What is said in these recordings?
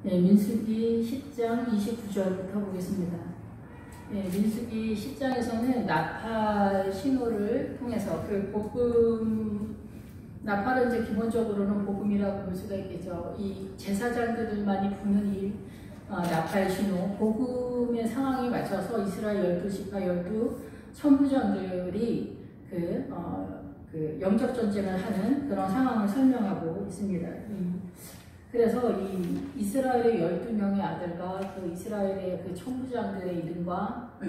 네, 민수기 10장 29절부터 보겠습니다. 네, 민수기 10장에서는 나팔 신호를 통해서 나팔은 이제 기본적으로는 복음이라고 볼 수가 있겠죠. 이 제사장들만이 부는 이 나팔 신호, 복음의 상황에 맞춰서 이스라엘 12지파 12천부장들이 영적 전쟁을 하는 그런 상황을 설명하고 있습니다. 그래서 이 이스라엘의 12명의 아들과 그 이스라엘의 그 천부장들의 이름과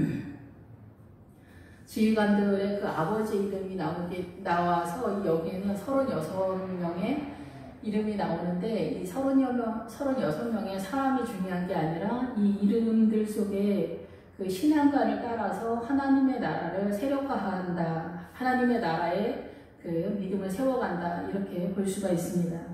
지휘관들의 그 아버지 이름이 나와서 여기에는 36명의 이름이 나오는데, 이 36명의 사람이 중요한 게 아니라 이 이름들 속에 그 신앙관을 따라서 하나님의 나라를 세력화한다, 하나님의 나라에 그 믿음을 세워간다, 이렇게 볼 수가 있습니다.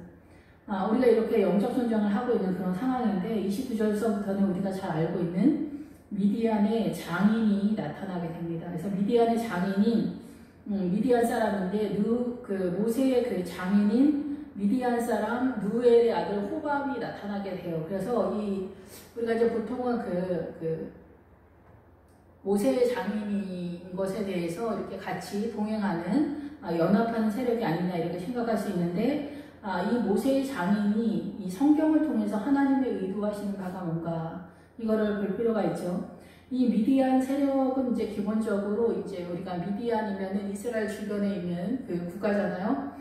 우리가 이렇게 영적 전쟁을 하고 있는 그런 상황인데 29절서부터는 우리가 잘 알고 있는 미디안의 장인이 나타나게 됩니다. 그래서 미디안의 장인이 미디안 사람인데 모세의 그 장인인 미디안 사람 누엘의 아들 호밥이 나타나게 돼요. 그래서 우리가 이제 보통은 모세의 장인인 것에 대해서 이렇게 같이 동행하는 연합하는 세력이 아니냐 이렇게 생각할 수 있는데, 이 모세의 장인이 이 성경을 통해서 하나님의 의도하시는 바가 뭔가 이거를 볼 필요가 있죠. 이 미디안 세력은 이제 기본적으로 이제 우리가 미디안이면은 이스라엘 주변에 있는 그 국가잖아요.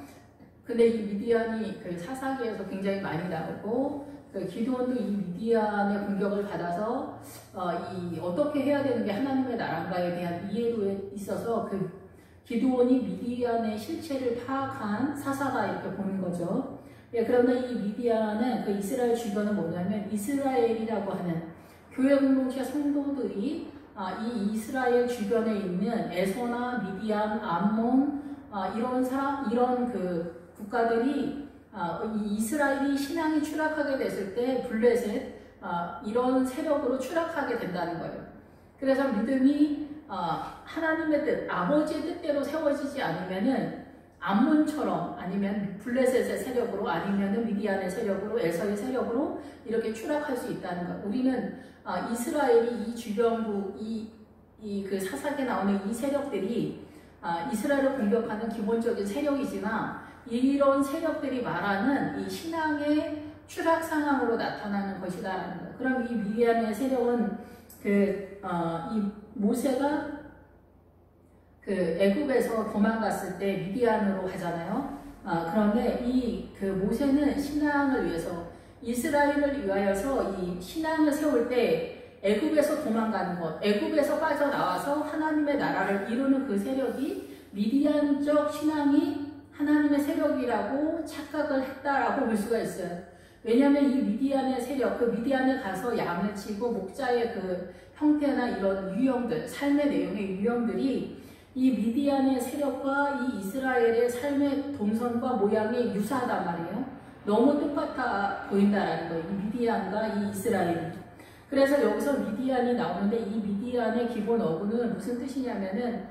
근데 이 미디안이 그 사사기에서 굉장히 많이 나오고, 기드온도 이 미디안의 공격을 받아서 어떻게 해야 되는 게 하나님의 나라인가에 대한 이해도에 있어서 기드온이 미디안의 실체를 파악한 사사가 이렇게 보는 거죠. 그런데 이 미디안은 그 이스라엘 주변은 뭐냐면 이스라엘이라고 하는 교회 공동체 성도들이 이 이스라엘 주변에 있는 에서나 미디안, 암몬 이런 그 국가들이 이 이스라엘이 신앙이 추락하게 됐을 때 블레셋 이런 세력으로 추락하게 된다는 거예요. 그래서 믿음이 하나님의 뜻, 아버지의 뜻대로 세워지지 않으면은 암몬처럼, 아니면 블레셋의 세력으로, 아니면은 미디안의 세력으로, 에서의 세력으로 이렇게 추락할 수 있다는 것. 우리는 이스라엘이 이 주변국, 그 사사기에 나오는 이 세력들이 이스라엘을 공격하는 기본적인 세력이지만, 이런 세력들이 말하는 이 신앙의 추락 상황으로 나타나는 것이다라는 것. 그럼 이 미디안의 세력은 이 모세가 애굽에서 도망갔을 때 미디안으로 가잖아요. 그런데 모세는 신앙을 위해서, 이스라엘을 위하여서 이 신앙을 세울 때 애굽에서 도망가는 것, 애굽에서 빠져나와서 하나님의 나라를 이루는 그 세력이 미디안적 신앙이 하나님의 세력이라고 착각을 했다라고 볼 수가 있어요. 왜냐하면 이 미디안의 세력, 미디안에 가서 양을 치고 목자의 그 형태나 이런 유형들, 삶의 내용의 유형들이 이 미디안의 세력과 이 이스라엘의 삶의 동선과 모양이 유사하단 말이에요. 너무 똑같아 보인다라는 거예요. 이 미디안과 이 이스라엘이. 그래서 여기서 미디안이 나오는데, 이 미디안의 기본 어구는 무슨 뜻이냐면은,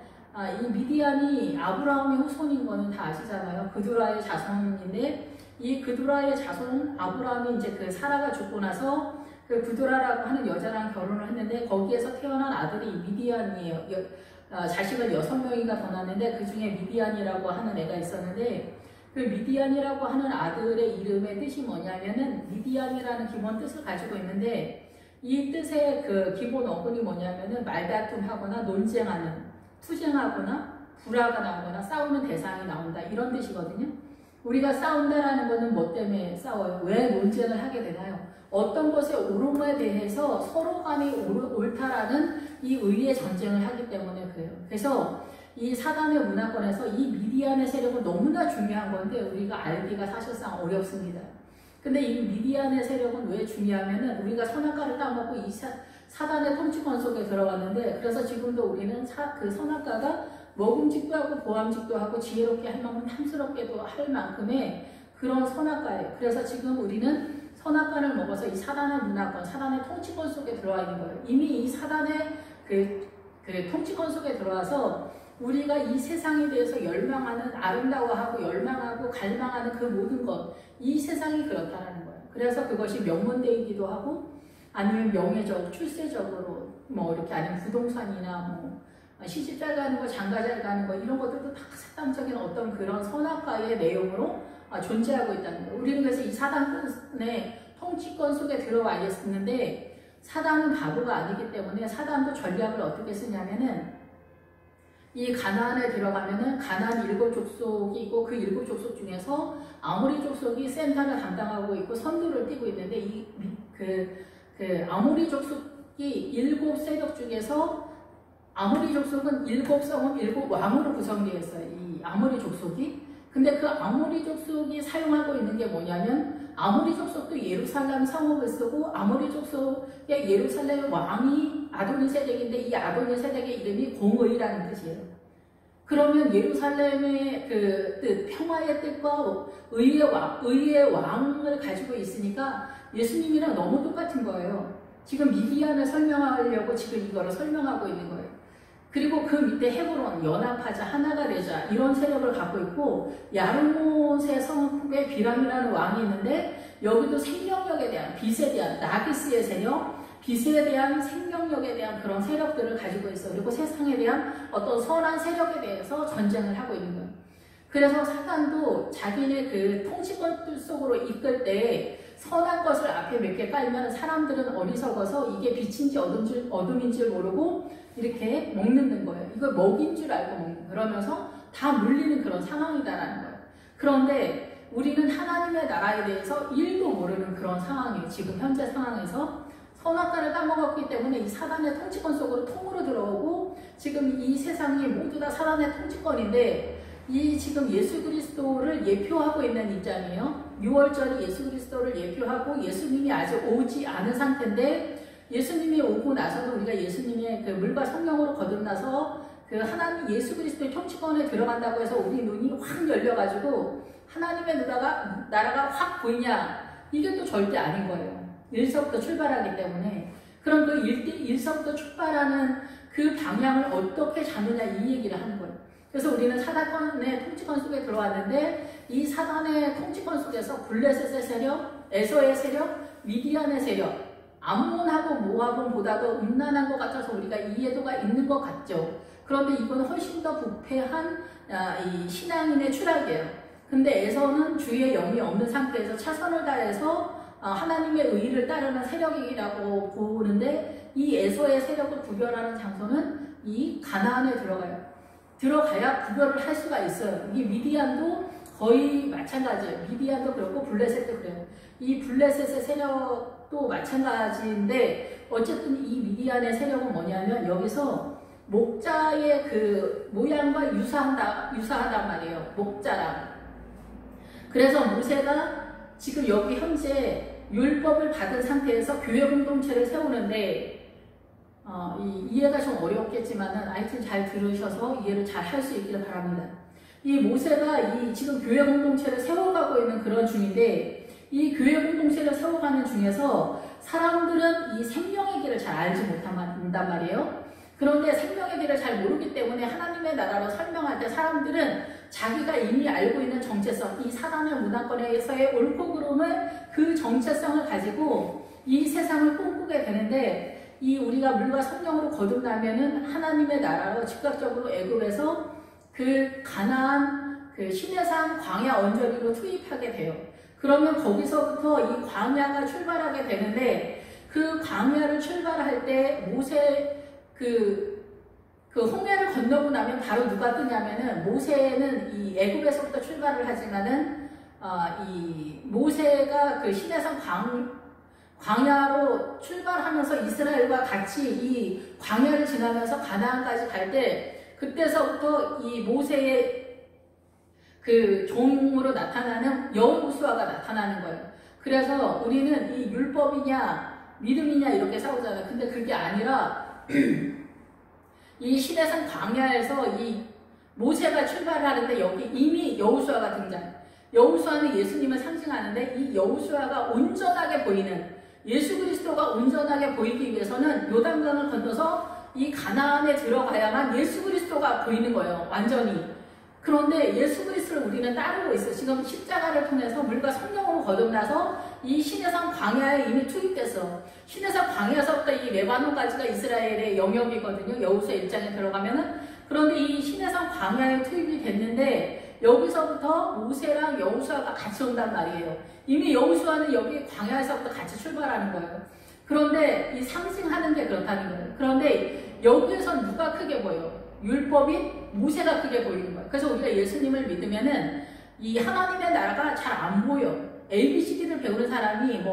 이 미디안이 아브라함의 후손인 거는 다 아시잖아요. 그두라의 자손인데, 이 그두라의 자손, 아브라함이 이제 사라가 죽고 나서 그두라라고 하는 여자랑 결혼을 했는데, 거기에서 태어난 아들이 미디안이에요. 자식을 6명이가 더 낳았는데, 그 중에 미디안이라고 하는 애가 있었는데, 그 미디안이라고 하는 아들의 이름의 뜻이 뭐냐면은, 미디안이라는 기본 뜻을 가지고 있는데, 이 뜻의 그 기본 어근이 뭐냐면은 말다툼하거나 논쟁하는, 투쟁하거나 불화가 나오거나 싸우는 대상이 나온다, 이런 뜻이거든요. 우리가 싸운다라는 것은 뭐 때문에 싸워요? 왜 논쟁을 하게 되나요? 어떤 것의 옳음에 대해서 서로 간에 옳다라는 이 의의 전쟁을 하기 때문에 그래요. 그래서 이 사단의 문화권에서 이 미디안의 세력은 너무나 중요한 건데 우리가 알기가 사실상 어렵습니다. 근데 이 미디안의 세력은 왜 중요하면은, 우리가 선악과를 따먹고 이 사단의 통치권 속에 들어갔는데, 그래서 지금도 우리는 그 선악과가 먹음직도 하고 보암직도 하고 지혜롭게 할 만큼 탐스럽게도 할 만큼의 그런 선악과예요. 그래서 지금 우리는 선악과를 먹어서 이 사단의 문화권, 사단의 통치권 속에 들어와 있는 거예요. 이미 이 사단의 그 통치권 속에 들어와서 우리가 이 세상에 대해서 열망하는, 아름다워하고 열망하고 갈망하는 그 모든 것, 이 세상이 그렇다는 거예요. 그래서 그것이 명문대이기도 하고 아니면 명예적, 출세적으로 뭐 이렇게 아니면 부동산이나 뭐 시집 잘 가는 거, 장가 잘 가는 거 이런 것들도 다 사단적인 어떤 그런 선악과의 내용으로 존재하고 있다는 거예요. 우리는 그래서 이 사단의 통치권 속에 들어와 있는데 사단은 바보가 아니기 때문에 사단도 전략을 어떻게 쓰냐면은 이 가나안에 들어가면은 가나안 7족속이 있고 그 7족속 중에서 아모리 족속이 센터를 담당하고 있고 선두를 띄고 있는데 그 아모리 족속이 7세력 중에서 아모리 족속은 7성읍 7왕으로 구성되어 있어요. 이 아모리 족속이. 근데 그 아모리 족속이 사용하고 있는 게 뭐냐면 아모리 족속도 예루살렘 성읍을 쓰고 아모리 족속의 예루살렘 왕이 아도니 세덱인데 이 아도니 세덱의 이름이 공의라는 뜻이에요. 그러면 예루살렘의 그 뜻, 평화의 뜻과 의의 왕을 가지고 있으니까 예수님이랑 너무 똑같은 거예요. 지금 미디안을 설명하려고 지금 이거를 설명하고 있는 거예요. 그리고 그 밑에 헤브론, 연합하자, 하나가 되자 이런 세력을 갖고 있고 야르못의 성읍에 비람이라는 왕이 있는데 여기도 생명력에 대한 빛에 대한 나기스의 세력, 빛에 대한 생명력에 대한 그런 세력들을 가지고 있어. 그리고 세상에 대한 어떤 선한 세력에 대해서 전쟁을 하고 있는 거예요. 그래서 사단도 자기네 그 통치권 속으로 이끌 때 선한 것을 앞에 몇 개 깔면 사람들은 어리석어서 이게 빛인지 어둠인 줄 모르고 이렇게 먹는 거예요. 이걸 먹인 줄 알고 먹는, 그러면서 다 물리는 그런 상황이다라는 거예요. 그런데 우리는 하나님의 나라에 대해서 1도 모르는 그런 상황이에요. 지금 현재 상황에서 선악과를 까먹었기 때문에 이 사단의 통치권 속으로 통으로 들어오고 지금 이 세상이 모두 다 사단의 통치권인데 이 지금 예수 그리스도를 예표하고 있는 입장이에요. 6월절이 예수 그리스도를 예표하고 예수님이 아직 오지 않은 상태인데 예수님이 오고 나서도 우리가 예수님의 그 물과 성령으로 거듭나서 그 하나님 예수 그리스도의 통치권에 들어간다고 해서 우리 눈이 확 열려가지고 하나님의 나라가 확 보이냐? 이게 또 절대 아닌 거예요. 1서부터 출발하기 때문에. 그럼 그 1서부터 출발하는 그 방향을 어떻게 잡느냐 이 얘기를 하는 거예요. 그래서 우리는 사단의 통치권 속에 들어왔는데 이 사단의 통치권 속에서 블레셋의 세력, 에서의 세력, 미디안의 세력, 암몬하고 모압은보다도 음란한 것 같아서 우리가 이해도가 있는 것 같죠. 그런데 이건 훨씬 더 부패한 이 신앙인의 추락이에요. 근데 에서는 주의 영이 없는 상태에서 최선을 다해서 하나님의 의를 따르는 세력이라고 보는데 이 에서의 세력을 구별하는 장소는 이 가나안에 들어가야 구별을 할 수가 있어요. 이 미디안도 거의 마찬가지예요. 미디안도 그렇고 블레셋도 그래요. 이 블레셋의 세력도 마찬가지인데 어쨌든 이 미디안의 세력은 뭐냐면 여기서 목자의 그 모양과 유사하단 말이에요. 목자랑. 그래서 모세가 지금 여기 현재 율법을 받은 상태에서 교회 공동체를 세우는데 이해가 좀 어렵겠지만은 하여튼 잘 들으셔서 이해를 잘 할 수 있기를 바랍니다. 이 모세가 이 지금 교회 공동체를 세워가고 있는 그런 중인데 이 교회 공동체를 세워가는 중에서 사람들은 이 생명의 길을 잘 알지 못한단 말이에요. 그런데 생명의 길을 잘 모르기 때문에 하나님의 나라로 설명할 때 사람들은 자기가 이미 알고 있는 정체성, 이 사단의 문화권에서의 옳고 그름을 그 정체성을 가지고 이 세상을 꿈꾸게 되는데 이 우리가 물과 성령으로 거듭나면은 하나님의 나라로 즉각적으로 애굽에서 그 가나안 그 시내산 광야 언저리로 투입하게 돼요. 그러면 거기서부터 이 광야가 출발하게 되는데 그 광야를 출발할 때 모세 그 홍해를 건너고 나면 바로 누가 뜨냐면은 모세는 이 애굽에서부터 출발을 하지만은 이 모세가 그 시내산 광야로 출발하면서 이스라엘과 같이 이 광야를 지나면서 가나안까지 갈 때 그때서부터 이 모세의 그 종으로 나타나는 여호수아가 나타나는 거예요. 그래서 우리는 이 율법이냐 믿음이냐 이렇게 싸우잖아요. 근데 그게 아니라 이 시내산 광야에서 이 모세가 출발하는데 여기 이미 여호수아가 등장. 여호수아는 예수님을 상징하는데 이 여호수아가 온전하게 보이는 예수 그리스도가 온전하게 보이기 위해서는 요단강을 건너서 이 가나안에 들어가야만 예수 그리스도가 보이는 거예요. 완전히. 그런데 예수 그리스도를 우리는 따르고 있어. 지금 십자가를 통해서 물과 성령으로 거듭나서 이 시내산 광야에 이미 투입됐어. 시내산 광야에서부터 이 레바논 가지가 이스라엘의 영역이거든요. 여호수아 1장에 들어가면은. 그런데 이 시내산 광야에 투입이 됐는데 여기서부터 모세랑 여호수아가 같이 온단 말이에요. 이미 여호수아는 여기 광야에서부터 같이 출발하는 거예요. 그런데 이 상징하는 게 그렇다는 거예요. 그런데 여기에서 누가 크게 보여요? 율법인 모세가 크게 보이는 거예요. 그래서 우리가 예수님을 믿으면은 이 하나님의 나라가 잘 안 보여. ABCD를 배우는 사람이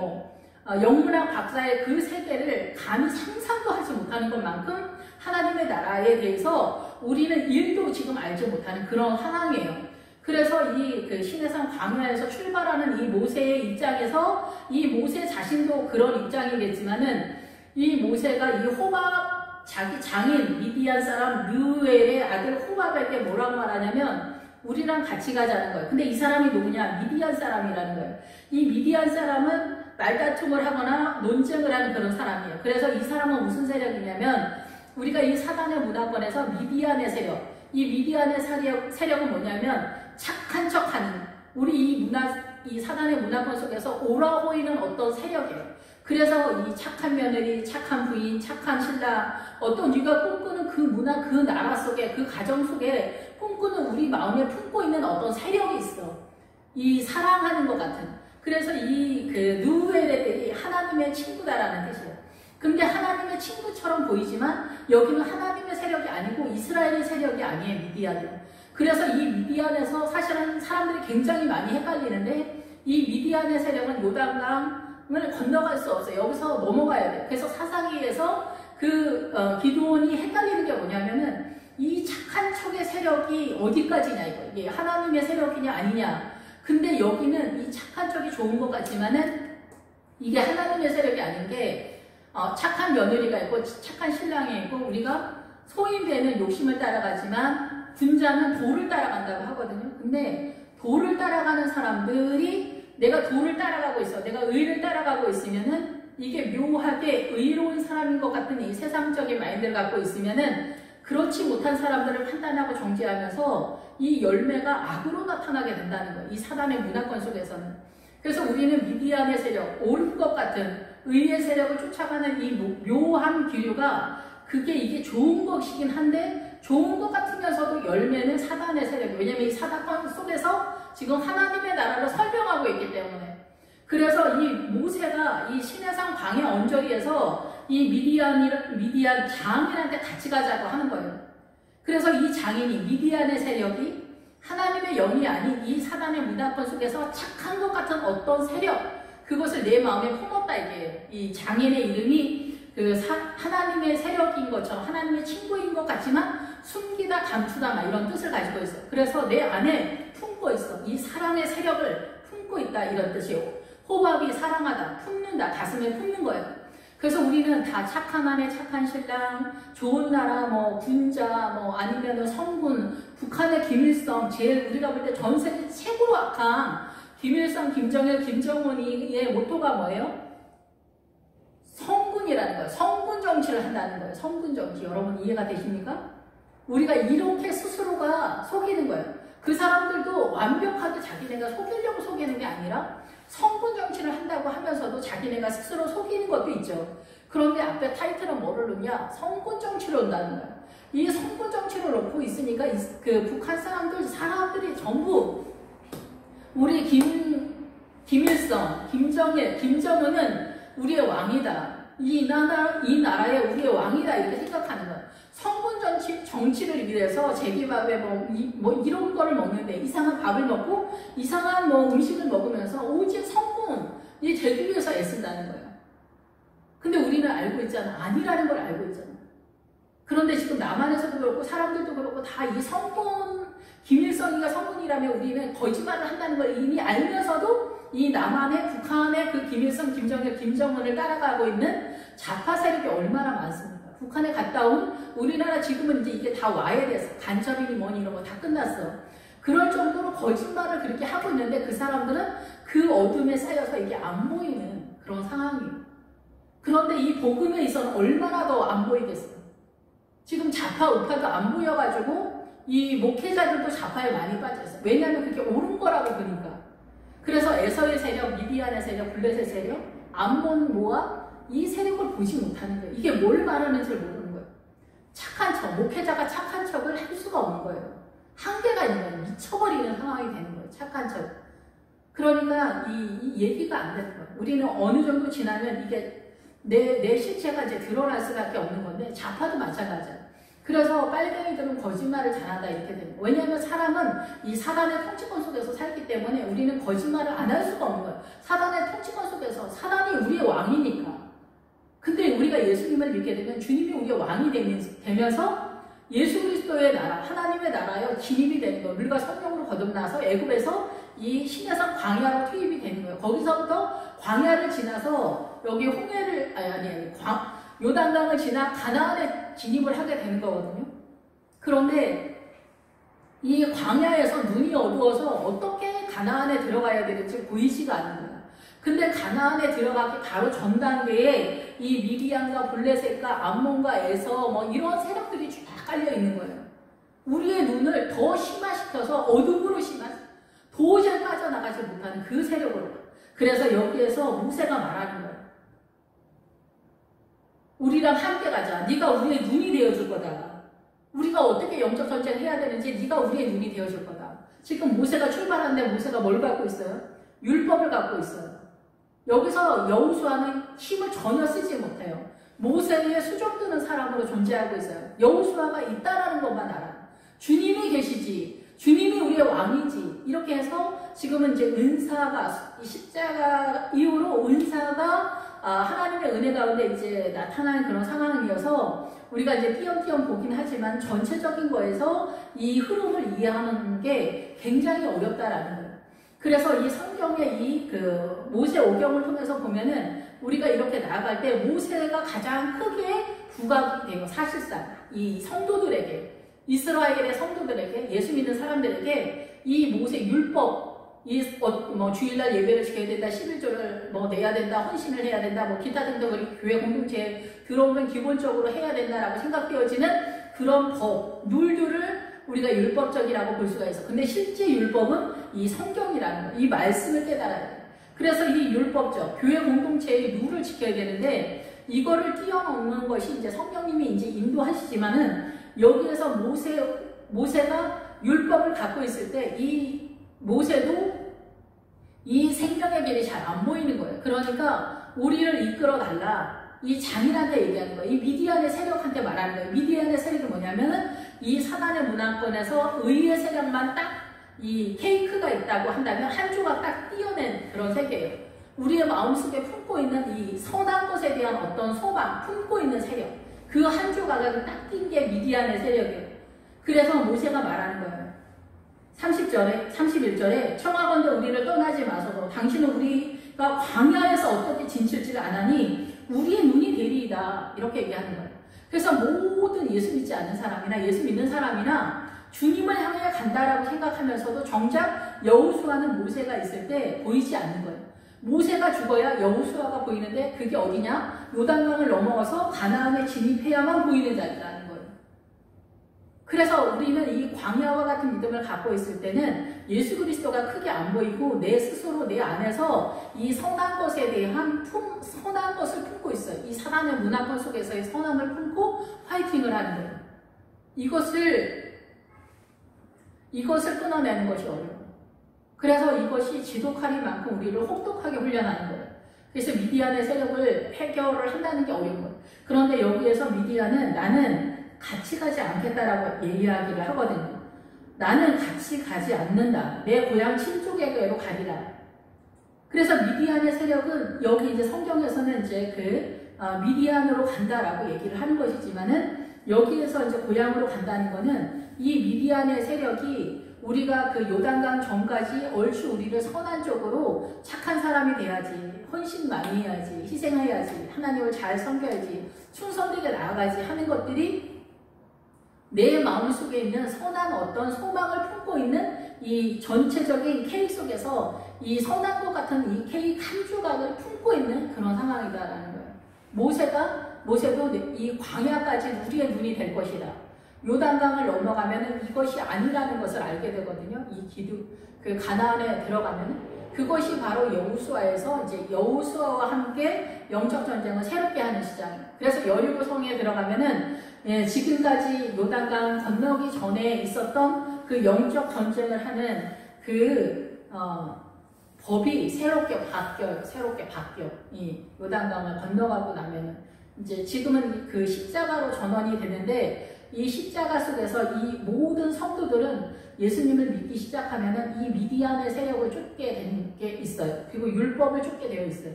영문학 박사의 그 세계를 감히 상상도 하지 못하는 것만큼 하나님의 나라에 대해서 우리는 일도 지금 알지 못하는 그런 상황이에요. 그래서 이 그 시내산 광야에서 출발하는 이 모세의 입장에서 이 모세 자신도 그런 입장이겠지만은 이 모세가 이 호박 자기 장인 미디안 사람 르웰의 아들 호밥에게 뭐라고 말하냐면 우리랑 같이 가자는 거예요. 근데 이 사람이 누구냐? 미디안 사람이라는 거예요. 이 미디안 사람은 말다툼을 하거나 논쟁을 하는 그런 사람이에요. 그래서 이 사람은 무슨 세력이냐면 우리가 이 사단의 문화권에서 미디안의 세력, 이 미디안의 세력은 뭐냐면 착한 척하는 우리 이 사단의 문화권 속에서 옳아 보이는 어떤 세력이에요. 그래서 이 착한 며느리, 착한 부인, 착한 신랑, 어떤 우리가 꿈꾸는 그 문화, 그 나라 속에, 그 가정 속에 꿈꾸는 우리 마음에 품고 있는 어떤 세력이 있어. 이 사랑하는 것 같은. 그래서 이 누엘들이 하나님의 친구다라는 뜻이에요. 근데 하나님의 친구처럼 보이지만 여기는 하나님의 세력이 아니고 이스라엘의 세력이 아니에요, 미디안은. 그래서 이 미디안에서 사실은 사람들이 굉장히 많이 헷갈리는데 이 미디안의 세력은 요단강을 건너갈 수 없어요. 여기서 넘어가야 돼요. 그래서 사사기에서 기드온이 헷갈리는 게 뭐냐면은 이 착한 척의 세력이 어디까지냐 이게 하나님의 세력이냐 아니냐. 근데 여기는 이 착한 척이 좋은 것 같지만은 이게 하나님의 세력이 아닌 게 착한 며느리가 있고 착한 신랑이 있고 우리가 소인되는 욕심을 따라가지만 군자는 도를 따라간다고 하거든요. 근데 도를 따라가는 사람들이 내가 도를 따라가고 있어. 내가 의를 따라가고 있으면은 이게 묘하게 의로운 사람인 것 같은 이 세상적인 마인드를 갖고 있으면은 그렇지 못한 사람들을 판단하고 정죄하면서 이 열매가 악으로 나타나게 된다는 거예요. 이 사단의 문화권 속에서는. 그래서 우리는 미디안의 세력, 옳은 것 같은 의의 세력을 쫓아가는 이 묘한 기류가 이게 좋은 것이긴 한데 좋은 것 같으면서도 열매는 사단의 세력이에요. 왜냐면 이 사단 속에서 지금 하나님의 나라를 설명하고 있기 때문에. 그래서 이 모세가 이 시내산 광야 언저리에서 이 미디안 장인한테 같이 가자고 하는 거예요. 그래서 이 장인이 미디안의 세력이 하나님의 영이 아닌 이 사단의 문화권 속에서 착한 것 같은 어떤 세력, 그것을 내 마음에 품었다 이게 이 장인의 이름이 하나님의 세력인 것처럼 하나님의 친구인 것 같지만 숨기다 감추다 막 이런 뜻을 가지고 있어. 그래서 내 안에 품고 있어. 이 사랑의 세력을 품고 있다 이런 뜻이에요. 호밥이 사랑하다, 품는다, 가슴에 품는 거예요. 그래서 우리는 다 착한 아내, 착한 신랑, 좋은 나라, 군자, 아니면 성군, 북한의 김일성, 제일 우리가 볼 때 전 세계 최고로 악한 김일성, 김정일, 김정은이의 모토가 뭐예요? 성군이라는 거예요. 성군 정치를 한다는 거예요. 성군 정치. 여러분 이해가 되십니까? 우리가 이렇게 스스로가 속이는 거예요. 그 사람들도 완벽하게 자기네가 속이려고 속이는 게 아니라 성군 정치를 한다고 하면서도 자기네가 스스로 속이는 것도 있죠. 그런데 앞에 타이틀은 뭐를 놓냐? 성군 정치를 온다는 거예요. 이 성군 정치를 놓고 있으니까 북한 사람들이 전부 우리 김일성, 김정일, 김정은은 우리의 왕이다. 이 나라의 우리의 왕이다. 이렇게 생각하는 거예요. 성군 정치를 위해서 제기밥에 이런 거를 먹는데 이상한 밥을 먹고 이상한 음식을 먹으면서 오직 성군이 되기 위해서 애쓴다는 거예요. 근데 우리는 알고 있잖아. 아니라는 걸 알고 있잖아. 그런데 지금 남한에서도 그렇고 사람들도 그렇고 다 이 성군, 김일성이가 성군이라면 우리는 거짓말을 한다는 걸 이미 알면서도 이 남한의 북한의 그 김일성, 김정일, 김정은을 따라가고 있는 좌파 세력이 얼마나 많습니까? 북한에 갔다 온 우리나라 지금은 이제 이게 다 와야 돼서 간첩이니 뭐니 이런 거 다 끝났어. 그럴 정도로 거짓말을 그렇게 하고 있는데 그 사람들은 그 어둠에 쌓여서 이게 안 보이는 그런 상황이에요. 그런데 이 복음에 있어서는 얼마나 더 안 보이겠어요. 지금 좌파 우파도 안 보여가지고 이 목회자들도 좌파에 많이 빠졌어요. 왜냐하면 그게 옳은 거라고 보니까. 그래서 에서의 세력, 미디안의 세력, 블레셋의 세력, 암몬, 모압 이 세력을 보지 못하는 거예요. 이게 뭘 말하는지 모르는 거예요. 착한 척, 목회자가 착한 척을 할 수가 없는 거예요. 한계가 있는 거예요. 미쳐버리는 상황이 되는 거예요. 착한 척. 그러니까 이 얘기가 안 되는 거예요. 우리는 어느 정도 지나면 이게 내 실체가 이제 드러날 수밖에 없는 건데 좌파도 마찬가지예요. 그래서 빨갱이들은 거짓말을 잘한다 이렇게 되는 거예요. 왜냐하면 사람은 이 사단의 통치권 속에서 살기 때문에 우리는 거짓말을 안 할 수가 없는 거예요. 사단의 통치권 속에서 사단이 우리의 왕이니까. 근데 우리가 예수님을 믿게 되면 주님이 우리의 왕이 되면서 예수 그리스도의 나라, 하나님의 나라여 진입이 되는 거예요. 물과 성령으로 거듭나서 애굽에서 이 신에서 광야로 투입이 되는 거예요. 거기서부터 광야를 지나서 여기 홍해를 요단강을 지나 가나안에 진입을 하게 되는 거거든요. 그런데 이 광야에서 눈이 어두워서 어떻게 가나안에 들어가야 되는지 보이지가 않는 거예요. 근데 가나안에 들어가기 바로 전 단계에 이 미디안과 블레셋과 암몬과 에서 뭐 이런 세력들이 쫙 깔려 있는 거예요. 우리의 눈을 더 심화시켜서 어둠으로 도저히 빠져나가지 못하는 그 세력으로. 그래서 여기에서 모세가 말하는 거예요. 우리랑 함께 가자. 네가 우리의 눈이 되어줄 거다. 우리가 어떻게 영적 전쟁을 해야 되는지 네가 우리의 눈이 되어줄 거다. 지금 모세가 출발하는데 모세가 뭘 갖고 있어요? 율법을 갖고 있어요. 여기서 여호수아는 힘을 전혀 쓰지 못해요. 모세의 수종드는 사람으로 존재하고 있어요. 여호수아가 있다라는 것만 알아요. 주님이 계시지. 주님이 우리의 왕이지. 이렇게 해서 지금은 이제 은사가 이 십자가 이후로 은사가 하나님의 은혜 가운데 이제 나타나는 그런 상황이어서 우리가 이제 띄엄띄엄 보긴 하지만 전체적인 거에서 이 흐름을 이해하는 게 굉장히 어렵다라는 거예요. 그래서 이 성경의 이 모세 오경을 통해서 보면은 우리가 이렇게 나아갈 때 모세가 가장 크게 부각이 돼요. 사실상 이 성도들에게, 이스라엘의 성도들에게, 예수 믿는 사람들에게 이 모세 율법, 주일날 예배를 지켜야 된다, 11조를 내야 된다, 헌신을 해야 된다, 기타 등등 우리 교회 공동체에 들어오면 기본적으로 해야 된다라고 생각되어지는 그런 법, 룰들을 우리가 율법적이라고 볼 수가 있어. 근데 실제 율법은 이 성경이라는 거, 이 말씀을 깨달아야 돼. 그래서 이 율법적, 교회 공동체의 룰을 지켜야 되는데 이거를 뛰어넘는 것이 이제 성령님이 이제 인도하시지만은 여기에서 모세가 율법을 갖고 있을 때 이 모세도 이 생명의 길이 잘 안 보이는 거예요. 그러니까 우리를 이끌어 달라. 이 장인한테 얘기하는 거예요. 이 미디안의 세력한테 말하는 거예요. 미디안의 세력이 뭐냐면은 이 사단의 문화권에서 의의 세력만 딱 이 케이크가 있다고 한다면 한 조각 딱 띄어낸 그런 세계예요. 우리의 마음속에 품고 있는 이 선한 것에 대한 어떤 소망, 품고 있는 세력. 그 한 조각을 딱 띈 게 미디안의 세력이에요. 그래서 모세가 말하는 거예요. 31절에 청하건대 우리를 떠나지 마소서 당신은 우리가 광야에서 어떻게 진칠지를 아나니 우리의 눈이 되리이다. 이렇게 얘기하는 거예요. 그래서 모든 예수 믿지 않는 사람이나 예수 믿는 사람이나 주님을 향해 간다라고 생각하면서도 정작 여호수아는 모세가 있을 때 보이지 않는 거예요. 모세가 죽어야 여호수아가 보이는데 그게 어디냐? 요단강을 넘어가서 가나안에 진입해야만 보이는 자리라는 거예요. 그래서 우리는 이 광야와 같은 믿음을 갖고 있을 때는 예수 그리스도가 크게 안 보이고 내 스스로 내 안에서 이 선한 것에 대한 선한 것을 품고 있어요. 이 사람의 문화권 속에서의 선함을 품고 파이팅을 하는 거예요. 이것을 끊어내는 것이 어려워요. 그래서 이것이 지독하리 만큼 우리를 혹독하게 훈련하는 거예요. 그래서 미디안의 세력을 해결을 한다는 게 어려운 거예요. 그런데 여기에서 미디안은 나는 같이 가지 않겠다라고 이야기를 하거든요. 나는 같이 가지 않는다. 내 고향 친족에게로 가리라. 그래서 미디안의 세력은 여기 이제 성경에서는 이제 미디안으로 간다라고 얘기를 하는 것이지만은 여기에서 이제 고향으로 간다는 거는 이 미디안의 세력이 우리가 그 요단강 전까지 얼추 우리를 선한 쪽으로 착한 사람이 돼야지, 헌신 많이 해야지, 희생해야지, 하나님을 잘 섬겨야지, 충성되게 나아가지 하는 것들이 내 마음속에 있는 선한 어떤 소망을 품고 있는 이 전체적인 케이크 속에서 이 선한 것 같은 이 케이크 한 조각을 품고 있는 그런 상황이다라는 거예요. 모세도 이 광야까지 우리의 눈이 될 것이다. 요단강을 넘어가면은 이것이 아니라는 것을 알게 되거든요. 이 그 가나안에 들어가면은 그것이 바로 여호수아에서 이제 여호수아와 함께 영적 전쟁을 새롭게 하는 시장이에요. 그래서 여리고성에 들어가면은 지금까지 요단강 건너기 전에 있었던 그 영적 전쟁을 하는 그 법이 새롭게 바뀌어요. 새롭게 바뀌어. 이 요단강을 건너가고 나면은 이제 지금은 그 십자가로 전환이 되는데 이 십자가 속에서 이 모든 성도들은 예수님을 믿기 시작하면은 이 미디안의 세력을 쫓게 된 게 있어요. 그리고 율법을 쫓게 되어 있어요.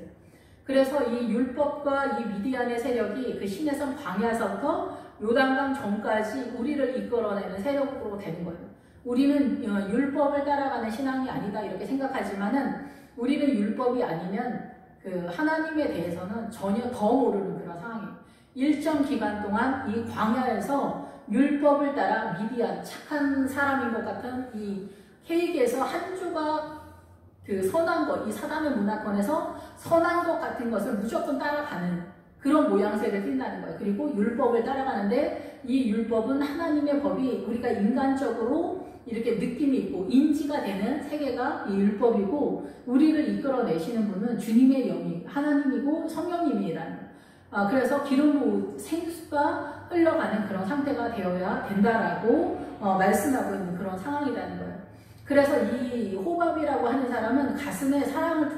그래서 이 율법과 이 미디안의 세력이 그 시내성 광야서부터 요단강 전까지 우리를 이끌어내는 세력으로 되는 거예요. 우리는 율법을 따라가는 신앙이 아니다 이렇게 생각하지만은 우리는 율법이 아니면 그 하나님에 대해서는 전혀 더 모르는 그런 상황이에요. 일정 기간 동안 이 광야에서 율법을 따라 미디안 착한 사람인 것 같은 이 케이크에서 한 조각 그 선한 것, 이 사단의 문화권에서 선한 것 같은 것을 무조건 따라가는 그런 모양새를 띈다는 거예요. 그리고 율법을 따라가는데 이 율법은 하나님의 법이 우리가 인간적으로 이렇게 느낌이 있고 인지가 되는 세계가 이 율법이고 우리를 이끌어내시는 분은 주님의 영이 하나님이고 성령님이라는 거예요. 그래서 기름 생수가 흘러가는 그런 상태가 되어야 된다라고 말씀하고 있는 그런 상황이라는 거예요. 그래서 이 호밥이라고 하는 사람은 가슴에 사랑을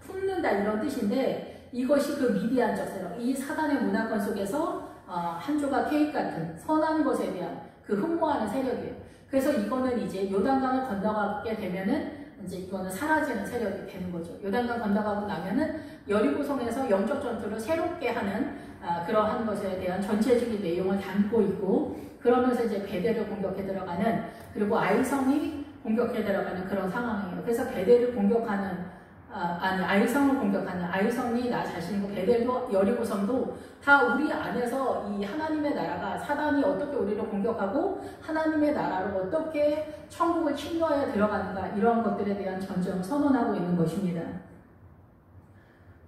품는다 이런 뜻인데 이것이 그 미디안적 세력, 이 사단의 문화권 속에서 한 조각 케이크 같은 선한 것에 대한 그 흠모하는 세력이에요. 그래서 이거는 이제 요단강을 건너가게 되면은 이제 이거는 사라지는 세력이 되는 거죠. 요단강 건너가고 나면은 여리고성에서 영적 전투를 새롭게 하는 그러한 것에 대한 전체적인 내용을 담고 있고 그러면서 이제 베델을 공격해 들어가는 그리고 아이성이 공격해 들어가는 그런 상황이에요. 그래서 베델을 공격하는 아이성을 공격하는 아이성이 나 자신이고 베델도 여리고성도 다 우리 안에서 이 하나님의 나라가 사단이 어떻게 우리를 공격하고 하나님의 나라로 어떻게 천국을 침노하여 들어가는가 이런 것들에 대한 전쟁을 선언하고 있는 것입니다.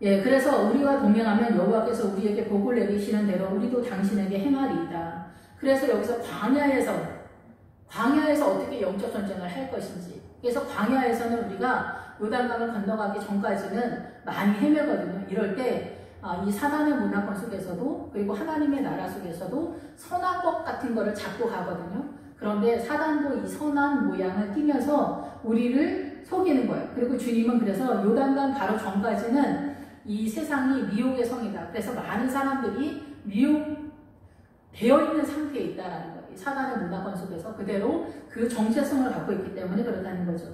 예, 그래서 우리와 동행하면 여호와께서 우리에게 복을 내리시는 대로 우리도 당신에게 행하리이다. 그래서 여기서 광야에서 어떻게 영적 전쟁을 할 것인지 그래서 광야에서는 우리가 요단강을 건너가기 전까지는 많이 헤매거든요. 이럴 때 이 사단의 문화권 속에서도 그리고 하나님의 나라 속에서도 선한 것 같은 거를 잡고 가거든요. 그런데 사단도 이 선한 모양을 띠면서 우리를 속이는 거예요. 그리고 주님은 그래서 요단강 바로 전까지는 이 세상이 미혹의 성이다. 그래서 많은 사람들이 미혹되어 있는 상태에 있다라는 거예요. 사단의 문화권 속에서 그대로 그 정체성을 갖고 있기 때문에 그렇다는 거죠.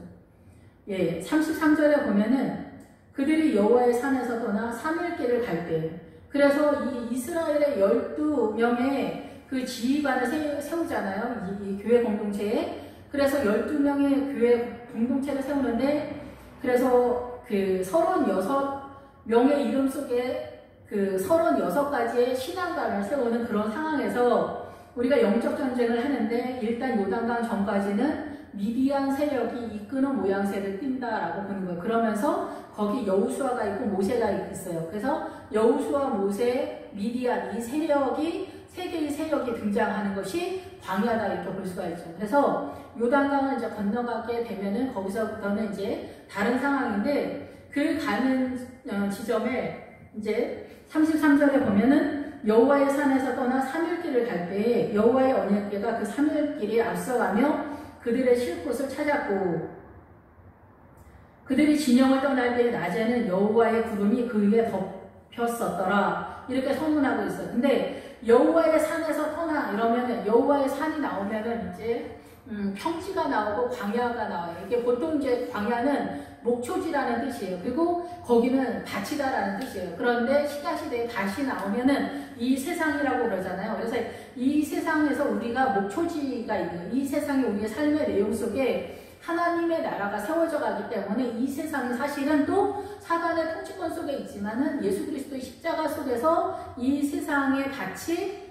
예, 33절에 보면은 그들이 여호와의 산에서 떠나 사무엘길을 갈 때 그래서 이 이스라엘의 12명의 그 지휘관을 세우잖아요. 이 교회 공동체에. 그래서 12명의 교회 공동체를 세우는데 그래서 그 36명의 이름 속에 그 36가지의 신앙관을 세우는 그런 상황에서 우리가 영적 전쟁을 하는데 일단 요단강 전까지는 미디안 세력이 이끄는 모양새를 띈다라고 보는 거예요. 그러면서 거기 여호수아가 있고 모세가 있어요. 그래서 여호수아, 모세, 미디안 이 세력이 세 개의 세력이 등장하는 것이 광야다 이렇게 볼 수가 있죠. 그래서 요단강을 이제 건너가게 되면은 거기서부터는 이제 다른 상황인데 그 가는 지점에 이제 33절에 보면은 여호와의 산에서 떠나 사무엘길을 갈 때에 여호와의 언약궤가 그 사무엘길에 앞서가며 그들의 쉴 곳을 찾았고 그들이 진영을 떠날 때 낮에는 여호와의 구름이 그 위에 덮였었더라 이렇게 선언하고 있어요. 근데 여호와의 산에서 떠나 이러면은 여호와의 산이 나오면은 이제 평지가 나오고 광야가 나와요. 이게 보통 이제 광야는 목초지라는 뜻이에요. 그리고 거기는 밭이다라는 뜻이에요. 그런데 신약시대에 다시 나오면은 이 세상이라고 그러잖아요. 그래서 이 세상에서 우리가 목초지가 있는 이 세상이 우리의 삶의 내용 속에 하나님의 나라가 세워져 가기 때문에 이 세상이 사실은 또 사단의 통치권 속에 있지만은 예수 그리스도의 십자가 속에서 이 세상의 밭이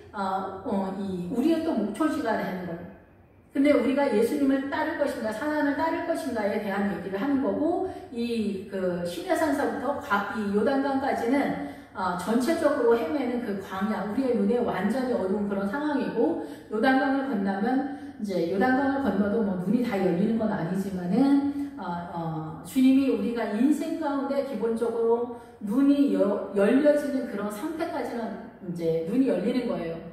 우리의 또 목초지가 되는 거예요. 근데 우리가 예수님을 따를 것인가 사단을 따를 것인가에 대한 얘기를 하는 거고 이 그 시내산서부터 이 요단강까지는 전체적으로 헤매는 그 광야, 우리의 눈에 완전히 어두운 그런 상황이고, 요단강을 건너면 이제 요단강을 건너도 뭐 눈이 다 열리는 건 아니지만은 주님이 우리가 인생 가운데 기본적으로 눈이 열려지는 그런 상태까지는 이제 눈이 열리는 거예요.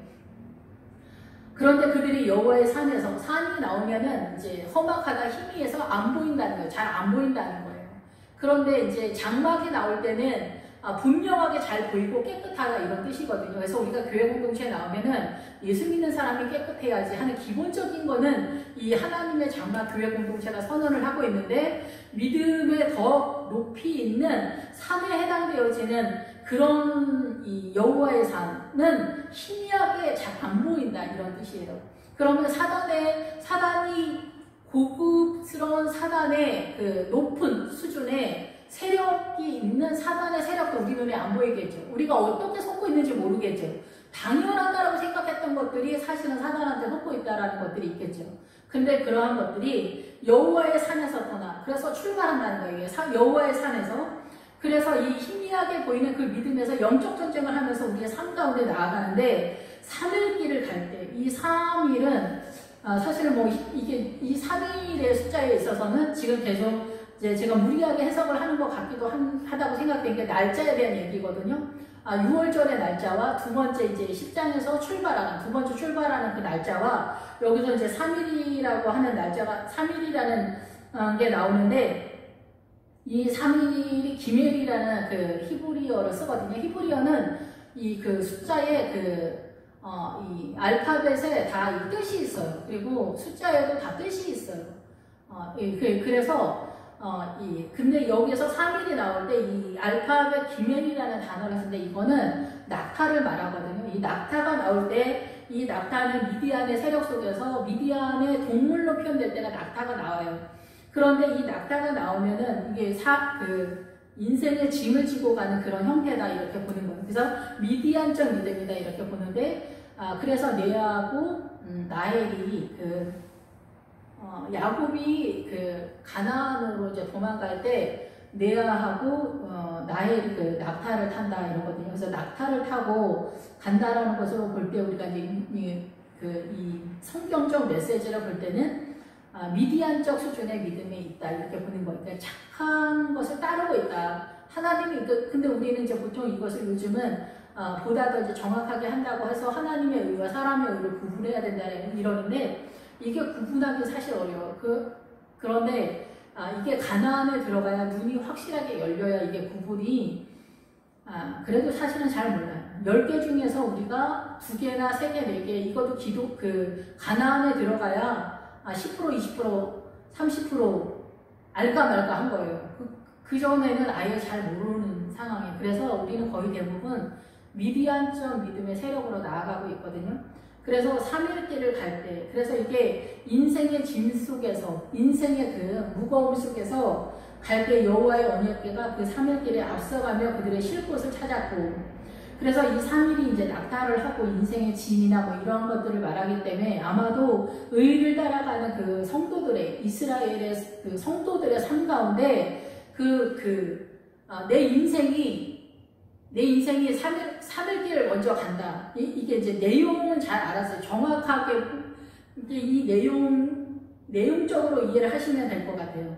그런데 그들이 여호와의 산에서, 산이 나오면은 이제 험악하다, 희미해서 안 보인다는 거예요. 잘 안 보인다는 거예요. 그런데 이제 장막이 나올 때는 분명하게 잘 보이고 깨끗하다 이런 뜻이거든요. 그래서 우리가 교회 공동체에 나오면은 예수 믿는 사람이 깨끗해야지 하는 기본적인 거는 이 하나님의 장막 교회 공동체가 선언을 하고 있는데, 믿음에 더 높이 있는 산에 해당되어지는 그런 이 여호와의 산은 희미하게 잘 안 보인다 이런 뜻이에요. 그러면 사단이 고급스러운 사단의 그 높은 수준의 세력이 있는 사단의 세력도 우리 눈에 안 보이겠죠. 우리가 어떻게 속고 있는지 모르겠죠. 당연하다라고 생각했던 것들이 사실은 사단한테 속고 있다라는 것들이 있겠죠. 근데 그러한 것들이 여호와의 산에서 떠나, 그래서 출발한다는 거예요. 여호와의 산에서. 그래서 이 희미하게 보이는 그 믿음에서 영적 전쟁을 하면서 우리의 삶 가운데 나아가는데, 3일길을 갈 때, 이 3일은 사실 뭐 이게 이 3일의 숫자에 있어서는 지금 계속 이제 제가 무리하게 해석을 하는 것 같기도 하다고 생각된 게 날짜에 대한 얘기거든요. 6월절의 날짜와 두 번째 이제 10장에서 출발하는, 두 번째 출발하는 그 날짜와 여기서 이제 3일이라고 하는 날짜가 3일이라는 게 나오는데, 이 3일이 기멜이라는 그 히브리어를 쓰거든요. 히브리어는 이 그 숫자에 이 알파벳에 다 이 뜻이 있어요. 그리고 숫자에도 다 뜻이 있어요. 그래서 근데 여기서 3일이 나올 때 이 알파벳 기멜이라는 단어를 쓰는데, 이거는 낙타를 말하거든요. 이 낙타가 나올 때, 이 낙타는 미디안의 세력 속에서 미디안의 동물로 표현될 때가 낙타가 나와요. 그런데 이 낙타가 나오면은 이게 인생의 짐을 지고 가는 그런 형태다 이렇게 보는 거예요. 그래서 미디안적 믿음이다 이렇게 보는데, 그래서 레아하고 라헬이 야곱이 가나안으로 이제 도망갈 때 레아하고 라헬이 낙타를 탄다 이러거든요. 그래서 낙타를 타고 간다라는 것으로 볼 때, 우리가 이제 이 성경적 메시지를 볼 때는 미디안적 수준의 믿음에 있다 이렇게 보는 거예요. 그러니까 착한 것을 따르고 있다. 하나님이 근데 우리는 이제 보통 이것을 요즘은 보다 더 이제 정확하게 한다고 해서 하나님의 의와 사람의 의를 구분해야 된다 이러는데, 이게 구분하기 사실 어려워요. 그런데 이게 가나안에 들어가야 눈이 확실하게 열려야 이게 구분이, 그래도 사실은 잘 몰라요. 10개 중에서 우리가 2개나 3개, 4개, 이것도 가나안에 들어가야 10%, 20%, 30% 알까 말까 한 거예요. 그 전에는 아예 잘 모르는 상황이에요. 그래서 우리는 거의 대부분 미디안적 믿음의 세력으로 나아가고 있거든요. 그래서 3일길을 갈 때, 그래서 이게 인생의 짐 속에서, 인생의 그 무거움 속에서 갈 때 여호와의 언약궤가 그 3일길에 앞서가며 그들의 쉴 곳을 찾았고, 그래서 이 3일이 이제 낙타를 하고 인생의 짐이나 뭐 이런 것들을 말하기 때문에, 아마도 의를 따라가는 그 성도들의, 이스라엘의 그 성도들의 삶 가운데 내 인생이 3일길을 먼저 간다. 이게 이제 내용은 잘 알았어요. 정확하게 이 내용적으로 이해를 하시면 될 것 같아요.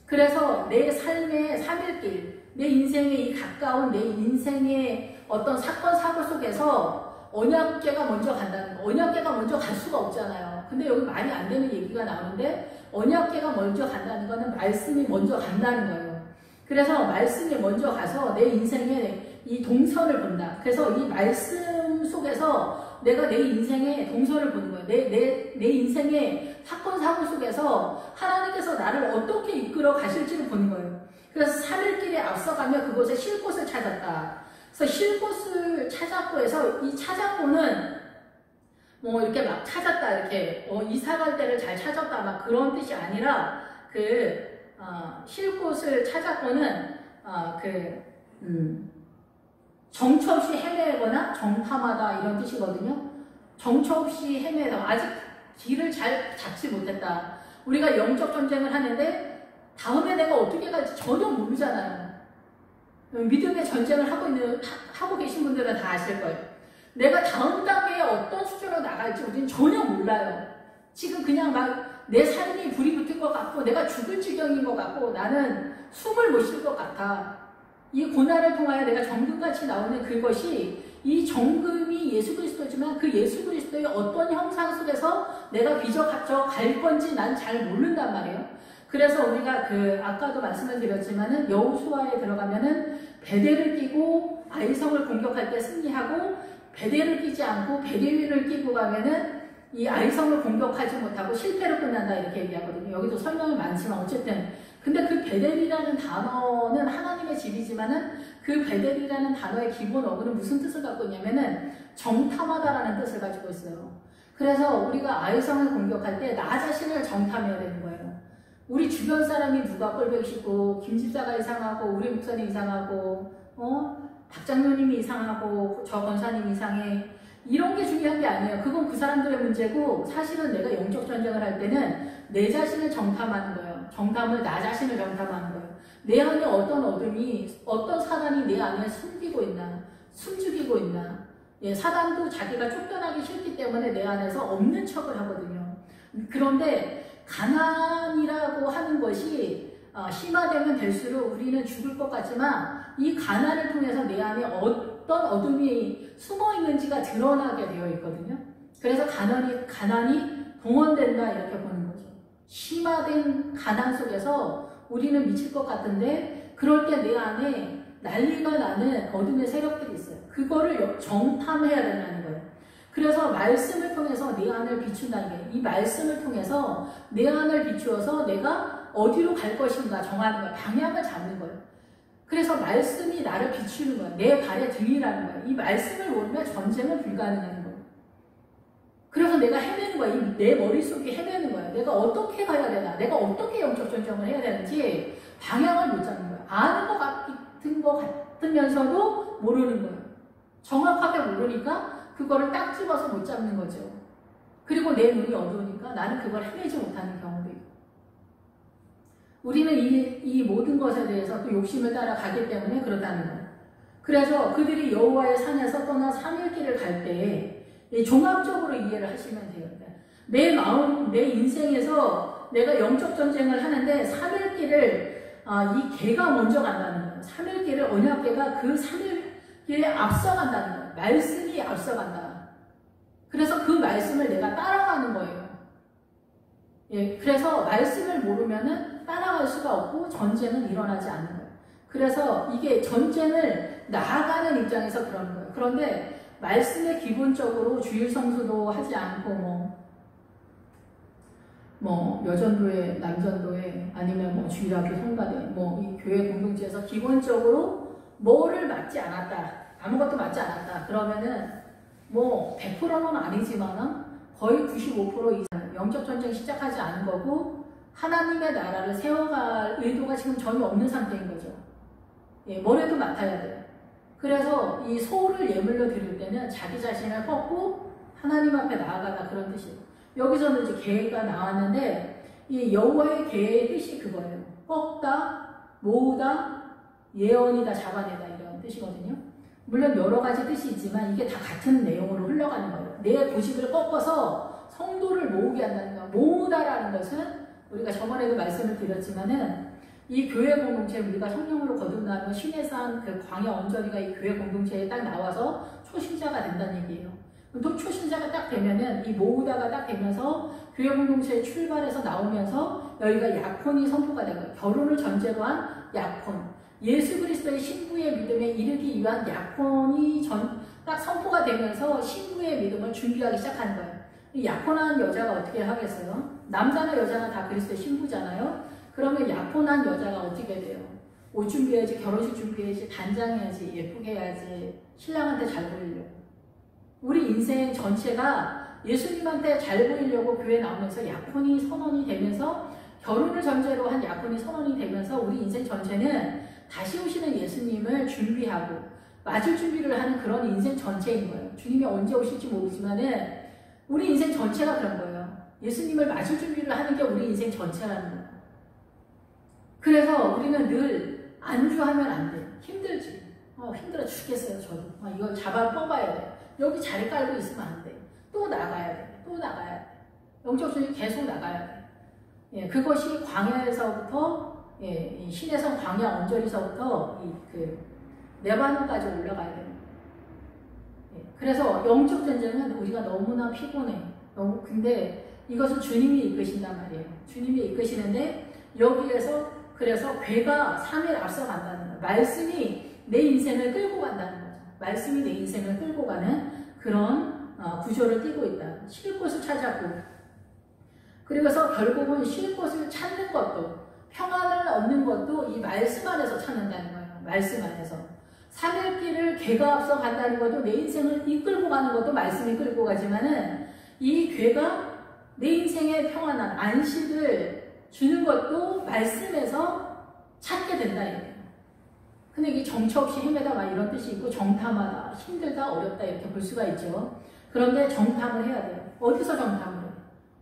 그래서 내 삶의 3일길, 내 인생의 이 가까운 내 인생의 어떤 사건, 사고 속에서 언약궤가 먼저 간다는 거. 언약궤가 먼저 갈 수가 없잖아요. 근데 여기 말이 안 되는 얘기가 나오는데, 언약궤가 먼저 간다는 거는 말씀이 먼저 간다는 거예요. 그래서 말씀이 먼저 가서 내 인생의 이 동선을 본다. 그래서 이 말씀 속에서 내가 내 인생의 동선을 보는 거예요. 내 인생의 사건, 사고 속에서 하나님께서 나를 어떻게 이끌어 가실지를 보는 거예요. 그래서 3일길에 앞서가며 그곳에 쉴 곳을 찾았다. 그래서 쉴 곳을 찾았고 해서, 이 찾았고는 뭐 이렇게 막 찾았다, 이렇게 이사 갈 때를 잘 찾았다 막 그런 뜻이 아니라, 쉴 곳을 찾았고는 정처 없이 헤매거나 정탐하다 이런 뜻이거든요. 정처 없이 헤매서 아직 길을 잘 잡지 못했다. 우리가 영적 전쟁을 하는데 다음에 내가 어떻게 갈지 전혀 모르잖아요. 믿음의 전쟁을 하고 계신 분들은 다 아실 거예요. 내가 다음 단계에 어떤 수준으로 나갈지 우리는 전혀 몰라요. 지금 그냥 막 내 삶이 불이 붙은 것 같고 내가 죽을 지경인 것 같고 나는 숨을 못 쉴 것 같아. 이 고난을 통하여 내가 정금같이 나오는 그것이 이 정금이 예수 그리스도지만 그 예수 그리스도의 어떤 형상 속에서 내가 빚어져 갈 건지 난 잘 모른단 말이에요. 그래서 우리가 아까도 말씀을 드렸지만은 여호수아에 들어가면은 베델을 끼고 아이성을 공격할 때 승리하고 베델을 끼지 않고 베델을 끼고 가면은 이 아이성을 공격하지 못하고 실패로 끝난다 이렇게 얘기하거든요. 여기도 설명이 많지만 어쨌든 근데 그 베델이라는 단어는 하나님의 집이지만은 그 베델이라는 단어의 기본 어구는 무슨 뜻을 갖고 있냐면은 정탐하다라는 뜻을 가지고 있어요. 그래서 우리가 아이성을 공격할 때 나 자신을 정탐해야 되는 거예요. 우리 주변 사람이 누가 꼴보기 싫고 김집사가 이상하고 우리 목사님 이상하고 박 장로님이 이상하고 저 권사님 이상해 이런 게 중요한 게 아니에요. 그건 그 사람들의 문제고 사실은 내가 영적 전쟁을 할 때는 내 자신을 정탐하는 거예요. 정탐을 나 자신을 정탐하는 거예요. 내 안에 어떤 어둠이 어떤 사단이 내 안에 숨기고 있나 숨죽이고 있나 사단도 자기가 쫓겨나기 싫기 때문에 내 안에서 없는 척을 하거든요. 그런데 가난이라고 하는 것이 심화되면 될수록 우리는 죽을 것 같지만 이 가난을 통해서 내 안에 어떤 어둠이 숨어 있는지가 드러나게 되어 있거든요. 그래서 가난이 동원된다 이렇게 보는 거죠. 심화된 가난 속에서 우리는 미칠 것 같은데 그럴 때 내 안에 난리가 나는 어둠의 세력들이 있어요. 그거를 정탐해야 된다는 거예요. 그래서 말씀을 통해서 내 안을 비춘다는 게 이 말씀을 통해서 내 안을 비추어서 내가 어디로 갈 것인가 정하는 거예요. 방향을 잡는 거예요. 그래서 말씀이 나를 비추는 거예요. 내 발의 등이라는 거예요. 이 말씀을 모르면 전쟁은 불가능한 거예요. 그래서 내가 헤매는 거예요. 내 머릿속이 헤매는 거예요. 내가 어떻게 가야 되나? 내가 어떻게 영적 전쟁을 해야 되는지 방향을 못 잡는 거예요. 아는 것 같으면서도 모르는 거예요. 정확하게 모르니까 그거를 딱 집어서 못 잡는 거죠. 그리고 내 눈이 어두우니까 나는 그걸 헤매지 못하는 경우도 있고. 우리는 이 모든 것에 대해서 또 욕심을 따라가기 때문에 그렇다는 거예요. 그래서 그들이 여호와의 산에서 떠나 3일길을 갈 때 종합적으로 이해를 하시면 돼요. 내 마음, 내 인생에서 내가 영적 전쟁을 하는데 3일길을 이 개가 먼저 간다는 거예요. 3일길을 언약궤가 그 3일길에 앞서간다는 거예요. 말씀이 앞서간다. 그래서 그 말씀을 내가 따라가는 거예요. 그래서 말씀을 모르면은 따라갈 수가 없고 전쟁은 일어나지 않는 거예요. 그래서 이게 전쟁을 나아가는 입장에서 그러는 거예요. 그런데 말씀에 기본적으로 주일 성수도 하지 않고 여전도회, 남전도회 아니면 주일학교 성가대 이 교회 공동체에서 기본적으로 뭐를 맞지 않았다. 아무것도 맞지 않았다. 그러면은 100%는 아니지만 거의 95% 이상 영적 전쟁 시작하지 않은 거고 하나님의 나라를 세워갈 의도가 지금 전혀 없는 상태인 거죠. 뭐래도 맡아야 돼요. 그래서 이 소를 예물로 드릴 때는 자기 자신을 꺾고 하나님 앞에 나아가다 그런 뜻이에요. 여기서는 이제 계가 나왔는데 이 여호와의 계의 뜻이 그거예요. 꺾다, 모으다, 예언이다, 잡아내다 이런 뜻이거든요. 물론 여러 가지 뜻이 있지만 이게 다 같은 내용으로 흘러가는 거예요. 내 고집을 꺾어서 성도를 모으게 한다는 거. 모으다라는 것은 우리가 저번에도 말씀을 드렸지만은 이 교회 공동체 우리가 성령으로 거듭나면 신해산 그 광야 언저리가 이 교회 공동체에 딱 나와서 초신자가 된다는 얘기예요. 또 초신자가 딱 되면은 이 모으다가 딱 되면서 교회 공동체에 출발해서 나오면서 여기가 약혼이 선포가 된 거예요. 결혼을 전제로 한 약혼. 예수 그리스도의 신부의 믿음에 이르기 위한 약혼이 딱 선포가 되면서 신부의 믿음을 준비하기 시작하는 거예요. 이 약혼한 여자가 어떻게 하겠어요? 남자나 여자나 다 그리스도의 신부잖아요. 그러면 약혼한 여자가 어떻게 돼요? 옷 준비해야지, 결혼식 준비해야지, 단장해야지, 예쁘게 해야지, 신랑한테 잘 보이려고. 우리 인생 전체가 예수님한테 잘 보이려고 교회 나오면서 약혼이 선언이 되면서 결혼을 전제로 한 약혼이 선언이 되면서 우리 인생 전체는 다시 오시는 예수님을 준비하고 맞을 준비를 하는 그런 인생 전체인 거예요. 주님이 언제 오실지 모르지만은 우리 인생 전체가 그런 거예요. 예수님을 맞을 준비를 하는 게 우리 인생 전체라는 거예요. 그래서 우리는 늘 안주하면 안 돼요. 힘들지. 힘들어 죽겠어요, 저도. 이걸 잡아 뽑아야 돼. 여기 자리 깔고 있으면 안 돼. 또 나가야 돼. 또 나가야 돼. 영적 주의 계속 나가야 돼. 예, 그것이 광야에서부터, 예, 이 신해성 광야 언저리서부터 레바논까지 올라가야 돼요. 예, 그래서 영적 전쟁은 우리가 너무나 피곤해. 근데 이것은 주님이 이끄신단 말이에요. 주님이 이끄시는데 여기에서 그래서 괴가 3일 앞서간다는 거예요. 말씀이 내 인생을 끌고 간다는 거죠. 말씀이 내 인생을 끌고 가는 그런 구조를 띠고 있다. 쉴 곳을 찾았고, 그리고서 결국은 쉴 곳을 찾는 것도, 평안을 얻는 것도 이 말씀 안에서 찾는다는 거예요. 말씀 안에서. 3일 길을 괴가 앞서 간다는 것도, 내 인생을 이끌고 가는 것도 말씀이 끌고 가지만은 이 괴가 내 인생의 평안한 안식을 주는 것도 말씀에서 찾게 된다 이거예요. 근데 이게 정처 없이 헤매다 막 이런 뜻이 있고, 정탐하다, 힘들다, 어렵다 이렇게 볼 수가 있죠. 그런데 정탐을 해야 돼요. 어디서 정탐을 해요?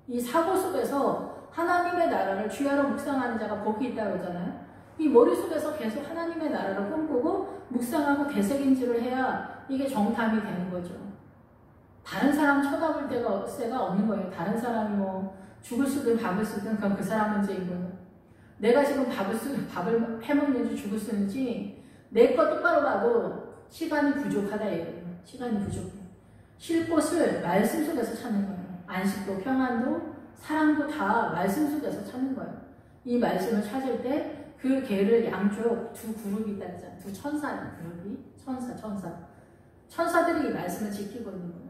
이 사고 속에서 하나님의 나라를 주야로 묵상하는 자가 복이 있다고 그러잖아요. 이 머릿속에서 계속 하나님의 나라를 꿈꾸고 묵상하고 되새김질을 해야 이게 정탐이 되는 거죠. 다른 사람 쳐다볼 새가 없는 거예요. 다른 사람이 뭐 죽을 수든 밥을 쓰든 그건 그 사람 문제인 거예요. 내가 지금 밥을 해먹는지 죽을 쓰는지 내 것 똑바로 봐도 시간이 부족하다 이거예요. 시간이 부족해. 쉴 곳을 말씀 속에서 찾는 거예요. 안식도 평안도 사랑도 다 말씀 속에서 찾는 거예요. 이 말씀을 찾을 때 그 개를 양쪽 두 그룹이 있다 그러잖아요. 두 천사는 그룹이 천사들이 이 말씀을 지키고 있는 거예요.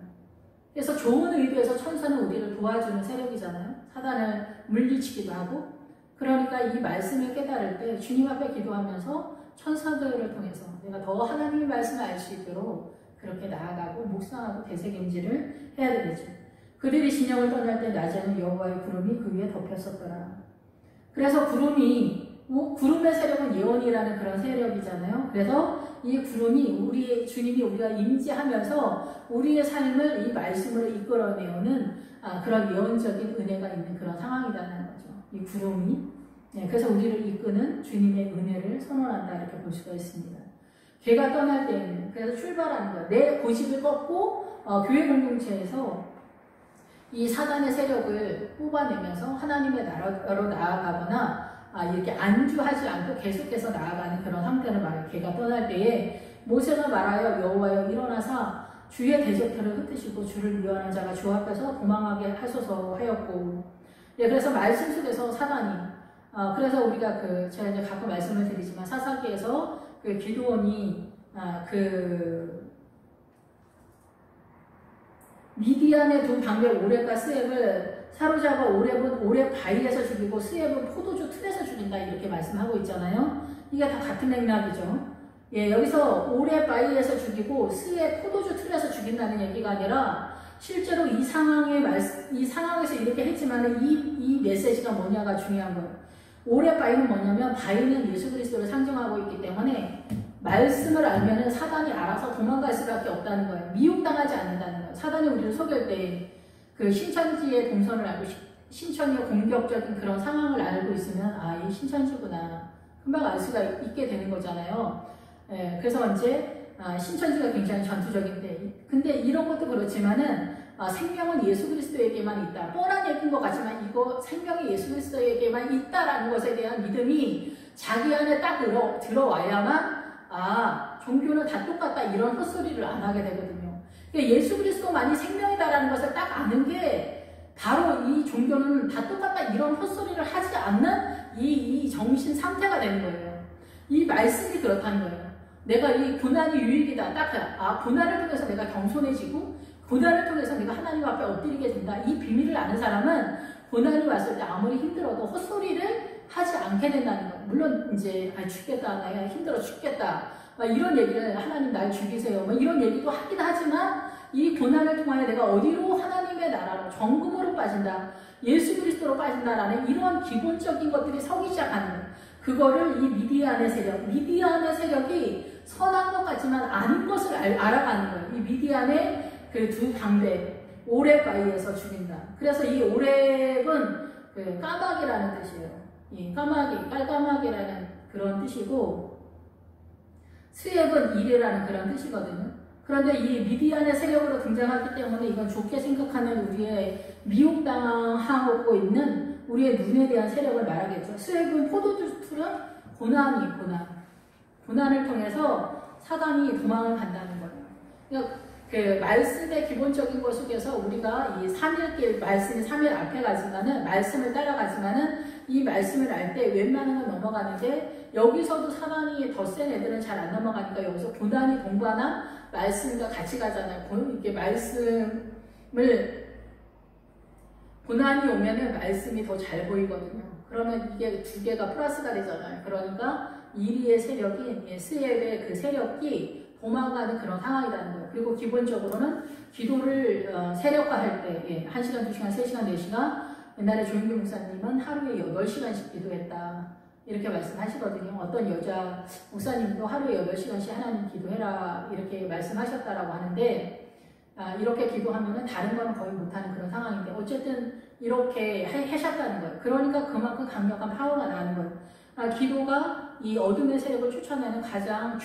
그래서 좋은 의도에서 천사는 우리를 도와주는 세력이잖아요. 사단을 물리치기도 하고. 그러니까 이 말씀을 깨달을 때 주님 앞에 기도하면서 천사들을 통해서 내가 더 하나님의 말씀을 알 수 있도록 그렇게 나아가고 묵상하고 되새김질을 해야 되겠죠. 그들이 진영을 떠날 때 낮에는 여호와의 구름이 그 위에 덮였었더라. 그래서 구름의 세력은 예언이라는 그런 세력이잖아요. 그래서 이 구름이 주님이 우리가 임재하면서 우리의 삶을 이 말씀으로 이끌어내오는 그런 예언적인 은혜가 있는 그런 상황이라는 거죠. 이 구름이. 네, 그래서 우리를 이끄는 주님의 은혜를 선언한다 이렇게 볼 수가 있습니다. 걔가 떠날 때에는 그래서 출발하는 거예요. 내 고집을 꺾고 교회 공동체에서 이 사단의 세력을 뽑아내면서 하나님의 나라로 나아가거나 이렇게 안주하지 않고 계속해서 나아가는 그런 상태를 말해요. 걔가 떠날 때에 모세가 말하여 여호와여 일어나사 주의 대적들을 흩으시고 주를 미워하는 자가 주 앞에서 도망하게 하소서 하였고, 예, 그래서 말씀 속에서 사단이 그래서 우리가 제가 이제 가끔 말씀을 드리지만 사사기에서 기드온이 미디안의 두 방백 오렙과 스웹을 사로잡아 오렙은 오렙 바위에서 죽이고 스웹은 포도주 틀에서 죽인다 이렇게 말씀하고 있잖아요. 이게 다 같은 맥락이죠. 예, 여기서 오렙 바위에서 죽이고 스웹 포도주 틀에서 죽인다는 얘기가 아니라 실제로 이 상황에서 이렇게 했지만 이 메시지가 뭐냐가 중요한 거예요. 오렙 바위는 뭐냐면 바위는 예수 그리스도를 상징하고 있기 때문에 말씀을 알면은 사단이 알아서 도망갈 수밖에 없다는 거예요. 미혹당하지 않는다는 거예요. 사단이 우리를 속일 때 신천지의 동선을 알고 신천지의 공격적인 그런 상황을 알고 있으면 이 신천지구나 금방 알 수가 있게 되는 거잖아요. 예, 그래서 이제 신천지가 굉장히 전투적인데, 근데 이런 것도 그렇지만은 생명은 예수 그리스도에게만 있다. 뻔한 얘기인 것 같지만 이거 생명이 예수 그리스도에게만 있다라는 것에 대한 믿음이 자기 안에 딱 들어와야만 종교는 다 똑같다 이런 헛소리를 안 하게 되거든요. 그러니까 예수 그리스도만이 생명이다라는 것을 딱 아는 게 바로 이 종교는 다 똑같다 이런 헛소리를 하지 않는 이 정신 상태가 되는 거예요. 이 말씀이 그렇다는 거예요. 내가 이 고난이 유익이다. 딱 고난을 통해서 내가 겸손해지고 고난을 통해서 내가 하나님 앞에 엎드리게 된다. 이 비밀을 아는 사람은 고난이 왔을 때 아무리 힘들어도 헛소리를 하지 않게 된다는 거예요. 물론 이제 죽겠다, 내가 힘들어 죽겠다 막 이런 얘기를 하나님 날 죽이세요 막 이런 얘기도 하긴 하지만 이 고난을 통하여 내가 어디로 하나님의 나라로 정금으로 빠진다, 예수 그리스도로 빠진다라는 이런 기본적인 것들이 서기 시작하는 거예요. 그거를 이 미디안의 세력이 선한 것 같지만 아닌 것을 알아가는 거예요. 이 미디안의 두 방백 오렙 바위에서 죽인다. 그래서 이 오렙은 까마귀라는 뜻이에요. 이 깔까마귀라는 그런 뜻이고, 스엡은 일이라는 그런 뜻이거든요. 그런데 이 미디안의 세력으로 등장하기 때문에 이건 좋게 생각하는 우리의 미혹당하고 있는 우리의 눈에 대한 세력을 말하겠죠. 스엡은 포도주는 고난을 통해서 사단이 도망을 간다는 거예요. 그러니까 그 말씀의 기본적인 것 속에서 우리가 이 3일길 말씀이 3일 앞에 가지만은 말씀을 따라가지만은 이 말씀을 알 때 웬만한 건 넘어가는데 여기서도 사단이 더 센 애들은 잘 안 넘어가니까 여기서 고난이 동반한 말씀과 같이 가잖아요. 이렇게 고난이 오면은 말씀이 더 잘 보이거든요. 그러면 이게 두 개가 플러스가 되잖아요. 그러니까 이리의 세력인 스엡의 그 세력이 도망가는 그런 상황이라는 거예요. 그리고 기본적으로는 기도를 세력화할 때 1시간, 2시간, 3시간, 4시간 옛날에 조윤규 목사님은 하루에 8시간씩 기도했다. 이렇게 말씀하시거든요. 어떤 여자 목사님도 하루에 8시간씩 하나님 기도해라 이렇게 말씀하셨다라고 하는데 이렇게 기도하면은 다른 거는 거의 못하는 그런 상황인데 어쨌든 이렇게 하셨다는 거예요. 그러니까 그만큼 강력한 파워가 나는 거예요. 기도가 이 어둠의 세력을 쫓아내는 가장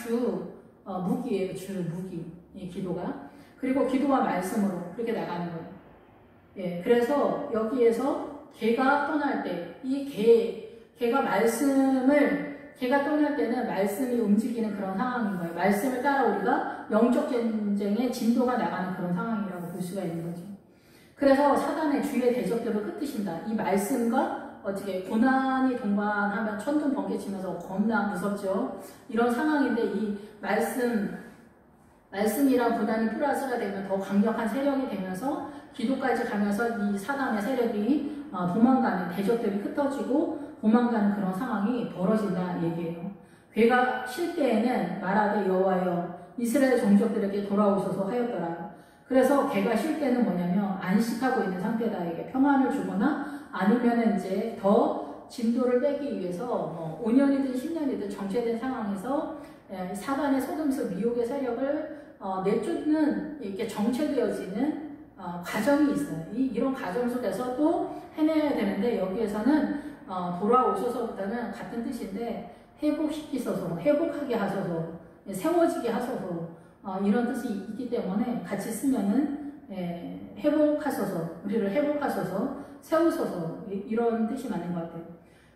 무기예요. 무기. 이 기도가. 그리고 기도와 말씀으로 그렇게 나가는 거예요. 예, 그래서 여기에서 개가 떠날 때, 개가 떠날 때는 말씀이 움직이는 그런 상황인 거예요. 말씀을 따라 우리가 영적 전쟁의 진도가 나가는 그런 상황이라고 볼 수가 있는 거죠. 그래서 사단의 주의 대적들을 흩으신다. 이 말씀과 어떻게 고난이 동반하면 천둥 번개 치면서 겁나 무섭죠. 이런 상황인데 이 말씀이랑 고난이 플러스가 되면 더 강력한 세력이 되면서 기도까지 가면서 이 사단의 세력이 도망가는 대적들이 흩어지고 도망가는 그런 상황이 벌어진다는 얘기예요. 괴가 쉴 때에는 말하되 여호와여 이스라엘 종족들에게 돌아오소서 하였더라. 그래서 개가 쉴 때는 뭐냐면 안식하고 있는 상태다. 이게 평안을 주거나 아니면 이제 더 진도를 빼기 위해서 5년이든 10년이든 정체된 상황에서 사단의 속임수 미혹의 세력을 내쫓는 이렇게 정체되어지는 과정이 있어요. 이런 과정 속에서 또 해내야 되는데 여기에서는 돌아오셔서부터는 같은 뜻인데 회복시키소서, 회복하게 하소서, 세워지게 하소서 이런 뜻이 있기 때문에 같이 쓰면은 회복하소서, 우리를 회복하소서, 세우소서 이런 뜻이 맞는 것 같아요.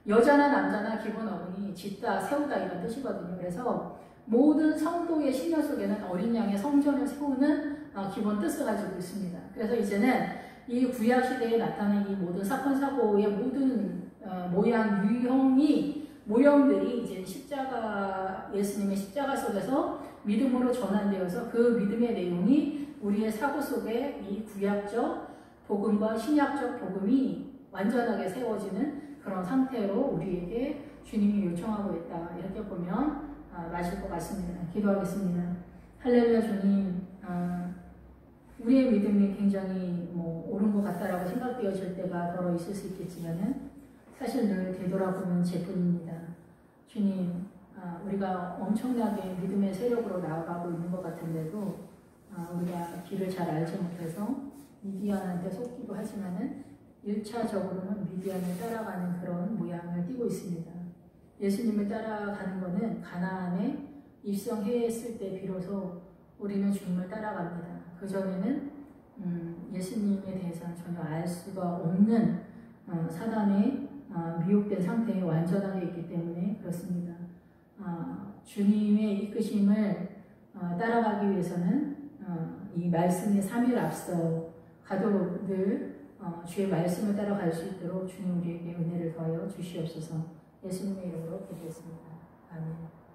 여자나 남자나 기본 어근이 짓다, 세우다 이런 뜻이거든요. 그래서 모든 성도의 신념 속에는 어린 양의 성전을 세우는 기본 뜻을 가지고 있습니다. 그래서 이제는 이 구약 시대에 나타난 이 모든 사건 사고의 모든 모형들이 이제 예수님의 십자가 속에서 믿음으로 전환되어서 그 믿음의 내용이 우리의 사고 속에 이 구약적 복음과 신약적 복음이 완전하게 세워지는 그런 상태로 우리에게 주님이 요청하고 있다. 이렇게 보면 맞을 것 같습니다. 기도하겠습니다. 할렐루야 주님, 우리의 믿음이 굉장히 옳은 것 같다라고 생각되어질 때가 더러 있을 수 있겠지만은 사실 늘 되돌아보면 제뿐입니다. 주님, 우리가 엄청나게 믿음의 세력으로 나아가고 있는 것 같은데도 우리가 길을 잘 알지 못해서 미디안한테 속기도 하지만은 1차적으로는 미디안을 따라가는 그런 모양을 띠고 있습니다. 예수님을 따라가는 것은 가나안에 입성했을 때 비로소 우리는 주님을 따라갑니다. 그전에는 예수님에 대해서는 전혀 알 수가 없는 사단의 미혹된 상태에 완전하게 있기 때문에 그렇습니다. 주님의 이끄심을 따라가기 위해서는 이 말씀의 3일 앞서 가도록 늘 주의 말씀을 따라갈 수 있도록 주님 우리에게 은혜를 더하여 주시옵소서. 예수님의 이름으로 기도했습니다. 아멘.